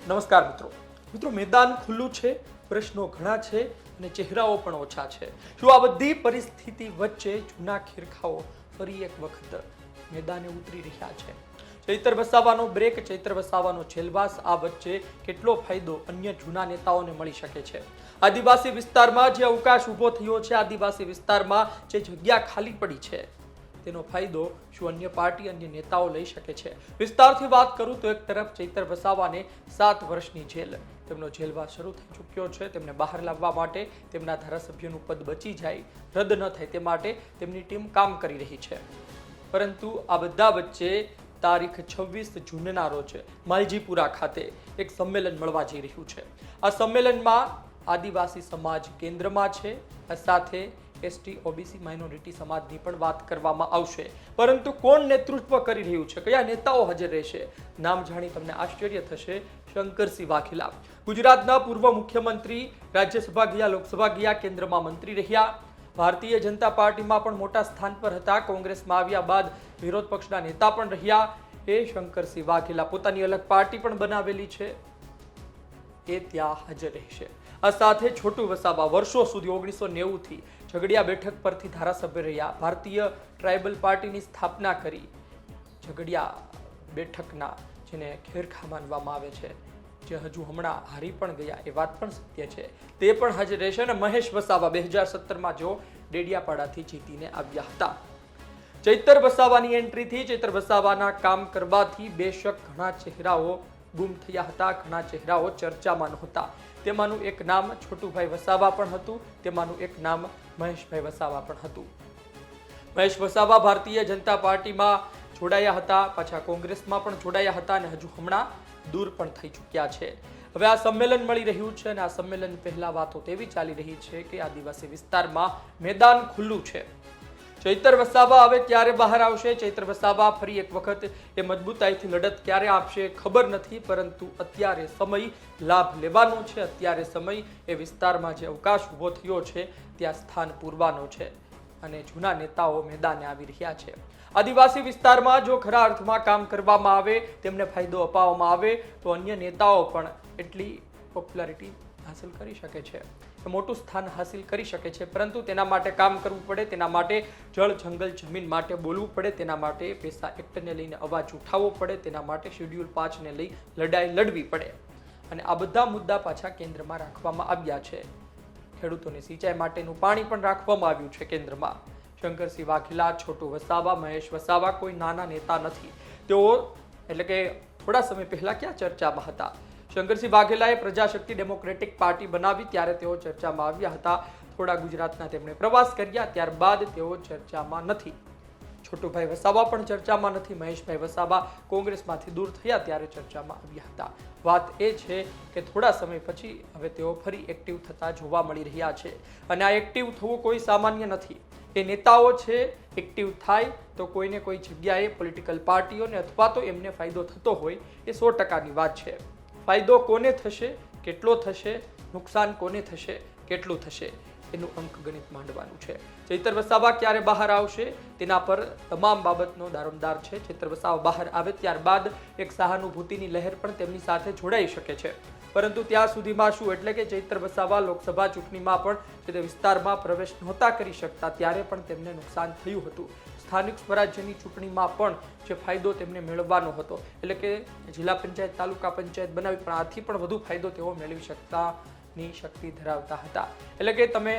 નમસ્કાર મિત્રો મેદાન ખુલ્લું છે, પ્રશ્નો ઘણા છે અને ચહેરાઓ પણ ઓછા છે। શું આ બધી પરિસ્થિતિ વચ્ચે જૂના ખીરખાઓ ફરી એક વખત મેદાને ઉતરી રહ્યા છે? ચૈતર વસાવાનો બ્રેક, ચૈતર વસાવાનો જેલવાસ, આ વચ્ચે કેટલો ફાયદો અન્ય જૂના નેતાઓને મળી શકે છે? આદિવાસી વિસ્તારમાં જે અવકાશ ઊભો થયો છે, આદિવાસી વિસ્તારમાં જે જગ્યા ખાલી પડી છે, તેનો ફાયદો શું અન્ય પાર્ટી, અન્ય નેતાઓ લઈ શકે છે? વિસ્તારથી વાત કરું તો એક તરફ ચૈતર વસાવાને 7 વર્ષની જેલ, તેમનો જેલવાસ શરૂ થઈ ચૂક્યો છે। તેમને બહાર લાવવા માટે, તેમના ધારાસભ્યનું પદ બચી જાય, રદ ન થાય તે માટે તેમની ટીમ કામ કરી રહી છે। પરંતુ આ બધા વચ્ચે તારીખ 26 જૂનના રોજ માલજીપુરા ખાતે એક સંમેલન મળવા જઈ રહ્યું છે। આ સંમેલનમાં આદિવાસી સમાજ કેન્દ્રમાં છે, સાથે એસટી ઓબીસી માઇનોરિટી સમાજની પણ વાત કરવામાં આવશે। પરંતુ કોણ નેતૃત્વ કરી રહ્યું છે, કયા નેતાઓ હાજર રહેશે, નામ જાણી તમને આશ્ચર્ય થશે। શંકરસિંહ વાઘેલા, ગુજરાતના પૂર્વ મુખ્યમંત્રી, રાજ્યસભા ગયા, લોકસભા ગયા, કેન્દ્રમાં મંત્રી રહ્યા, ભારતીય જનતા પાર્ટીમાં પણ મોટા સ્થાન પર હતા, કોંગ્રેસમાં આવ્યા બાદ વિરોધ પક્ષના નેતા પણ રહ્યા। એ શંકરસિંહ વાઘેલા પોતાની અલગ પાર્ટી પણ બનાવેલી છે, એ ત્યાં હાજર રહેશે। આ સાથે છોટુ વસાવા વર્ષો સુધી 1990 થી ઝઘડિયા બેઠક પરથી ધારાસભ્ય રહ્યા, ભારતીય ટ્રાઇબલ પાર્ટીની સ્થાપના કરી, ઝઘડિયા બેઠકના જેને ખેરખા માનવામાં આવે છે, જે હજુ હમણાં હારી પણ ગયા, એ વાત પણ સત્ય છે, તે પણ હાજર રહેશે। અને મહેશ વસાવા 2017માં જો ડેડિયાપાડાથી જીતીને આવ્યા હતા। ચૈતર વસાવાની એન્ટ્રીથી, ચૈતર વસાવાના કામ કરવાથી બેશક ઘણા ચહેરાઓ ગુમ થયા હતા, ઘણા ચહેરાઓ ચર્ચામાં નહોતા। તેમાંનું એક નામ છોટુભાઈ વસાવા પણ હતું, તેમાંનું એક નામ મહેશભાઈ વસાવા પણ હતું। મહેશ વસાવા ભારતીય જનતા પાર્ટીમાં જોડાયા હતા, પાછા કોંગ્રેસમાં પણ જોડાયા હતા અને હજુ હમણાં દૂર પણ થઈ ચૂક્યા છે। હવે આ સંમેલન મળી રહ્યું છે અને આ સંમેલન પહેલા વાતો તેવી ચાલી રહી છે કે આદિવાસી વિસ્તારમાં મેદાન ખુલ્લું છે। ચૈતર વસાવા હવે ક્યારે બહાર આવશે, ચૈતર વસાવા ફરી એક વખત એ મજબૂતાઈથી લડત ક્યારે આપશે ખબર નથી, પરંતુ અત્યારે સમય લાભ લેવાનો છે, અત્યારે સમય એ વિસ્તારમાં જે અવકાશ ઊભો થયો છે ત્યાં સ્થાન પૂરવાનો છે અને જૂના નેતાઓ મેદાને આવી રહ્યા છે। આદિવાસી વિસ્તારમાં જો ખરા અર્થમાં કામ કરવામાં આવે, તેમને ફાયદો અપાવવામાં આવે તો અન્ય નેતાઓ પણ એટલી પોપ્યુલારિટી હાંસલ કરી શકે છે, મોટું સ્થાન હાંસલ કરી શકે છે। પરંતુ તેના માટે કામ કરવું પડે, તેના માટે જળ જંગલ જમીન માટે બોલવું પડે, તેના માટે પેસા એક્ટને લઈને અવાજ ઉઠાવવો પડે, તેના માટે શેડ્યુલ 5 ને લઈ લડાઈ લડવી પડે અને આ બધા મુદ્દા પાછા કેન્દ્રમાં રાખવામાં આવ્યા છે। ખેડૂતોને સિંચાઈ માટેનું પાણી પણ રાખવામાં આવ્યું છે કેન્દ્રમાં। શંકરસિંહ વાઘેલા, છોટુ વસાવા, મહેશ વસાવા કોઈ નાના નેતા નથી, તેઓ એટલે કે થોડા સમય પહેલા ક્યાં ચર્ચામાં હતા? શંકરસિંહ વાઘેલાએ પ્રજાશક્તિ ડેમોક્રેટિક પાર્ટી બનાવી ત્યારે તેઓ ચર્ચામાં આવ્યા હતા, થોડા ગુજરાતના તેમણે પ્રવાસ કર્યા, ત્યારબાદ તેઓ ચર્ચામાં નથી। છોટુભાઈ વસાવા પણ ચર્ચામાં નથી, મહેશભાઈ વસાવા કોંગ્રેસમાંથી દૂર થયા ત્યારે ચર્ચામાં આવ્યા હતા। વાત એ છે કે થોડા સમય પછી હવે તેઓ ફરી એક્ટિવ થતા જોવા મળી રહ્યા છે અને આ એક્ટિવ થવું કોઈ સામાન્ય નથી। એ નેતાઓ છે, એક્ટિવ થાય તો કોઈને કોઈ જગ્યાએ પોલિટિકલ પાર્ટીઓને અથવા તો એમને ફાયદો થતો હોય એ 100%ની વાત છે। ફાયદો કોને થશે, કેટલો થશે, નુકસાન કોને થશે, કેટલું થશે, એનું અંકગણિત માંડવાનું છે। ચૈતર વસાવા ક્યારે બહાર આવશે તેના પર તમામ બાબતનો દારોમદાર છે। ચૈતર વસાવા બહાર આવે ત્યારબાદ એક સહાનુભૂતિની લહેર પણ તેમની સાથે જોડાઈ શકે છે, પરંતુ ત્યાં સુધીમાં શું, એટલે કે ચૈતર વસાવા લોકસભા ચૂંટણીમાં પણ તે વિસ્તારમાં પ્રવેશ નહોતા કરી શકતા, ત્યારે પણ તેમને નુકસાન થયું હતું। સ્થાનિક સ્વરાજ્યની ચૂંટણીમાં પણ જે ફાયદો તેમને મેળવવાનો હતો, એટલે કે જિલ્લા પંચાયત, તાલુકા પંચાયત બનાવી, પણ આથી પણ વધુ ફાયદો તેઓ મેળવી શકતાની શક્તિ ધરાવતા હતા। એટલે કે તમે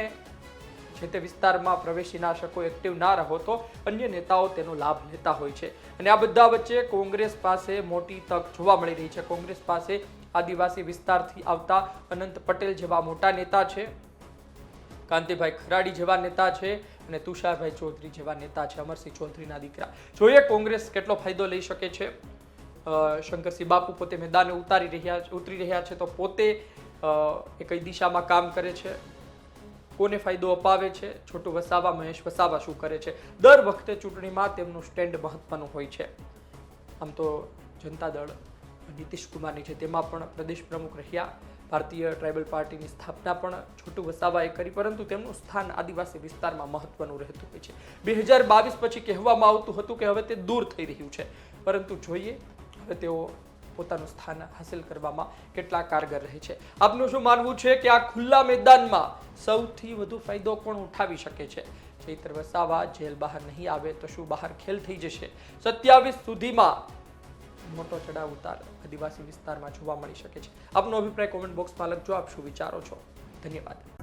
જે તે વિસ્તારમાં પ્રવેશી ના શકો, એક્ટિવ ના રહો, તો અન્ય નેતાઓ તેનો લાભ લેતા હોય છે અને આ બધા વચ્ચે કોંગ્રેસ પાસે મોટી તક જોવા મળી રહી છે। કોંગ્રેસ પાસે આદિવાસી વિસ્તારથી આવતા અનંત પટેલ જેવા મોટા નેતા છે, કાંતિભાઈ ખરાડી જેવા નેતા છે અને તુષારભાઈ ચૌધરી જેવા નેતા છે, અમરસિંહ ચૌધરીના દીકરા। જોઈએ કોંગ્રેસ કેટલો ફાયદો લઈ શકે છે। શંકરસિંહ બાપુ પોતે મેદાને ઉતરી રહ્યા છે, તો પોતે એ કઈ દિશામાં કામ કરે છે, કોને ફાયદો અપાવે છે, છોટુ વસાવા, મહેશ વસાવા શું કરે છે? દર વખતે ચૂંટણીમાં તેમનું સ્ટેન્ડ મહત્વનું હોય છે। આમ તો જનતા દળ નીતિશ કુમારની છે, તેમાં પણ પ્રદેશ પ્રમુખ રહ્યા, ભારતીય ટ્રાઇબલ પાર્ટીની સ્થાપના પણ છોટુ વસાવાએ કરી, પરંતુ તેમનું સ્થાન આદિવાસી વિસ્તારમાં મહત્વનું રહેતું હોય છે। 2022 પછી કહેવામાં આવતું હતું કે હવે તે દૂર થઈ રહ્યું છે, પરંતુ જોઈએ હવે તેઓ પોતાનું સ્થાન હાંસિલ કરવામાં કેટલા કારગર રહે છે. આપનું શું માનવું છે કે આ ખુલ્લા મેદાનમાં સૌથી વધુ ફાયદો કોણ ઉઠાવી શકે છે? ચૈત્ર વસાવા જેલ બહાર નહીં આવે તો શું બહાર ખેલ થઈ જશે? 27 સુધીમાં મોટો ચડાવ ઉતાર આદિવાસી વિસ્તારમાં જોવા મળી શકે છે. આપનો અભિપ્રાય કોમેન્ટ બોક્સમાં લખજો. આપ શું વિચારો છો? ધન્યવાદ.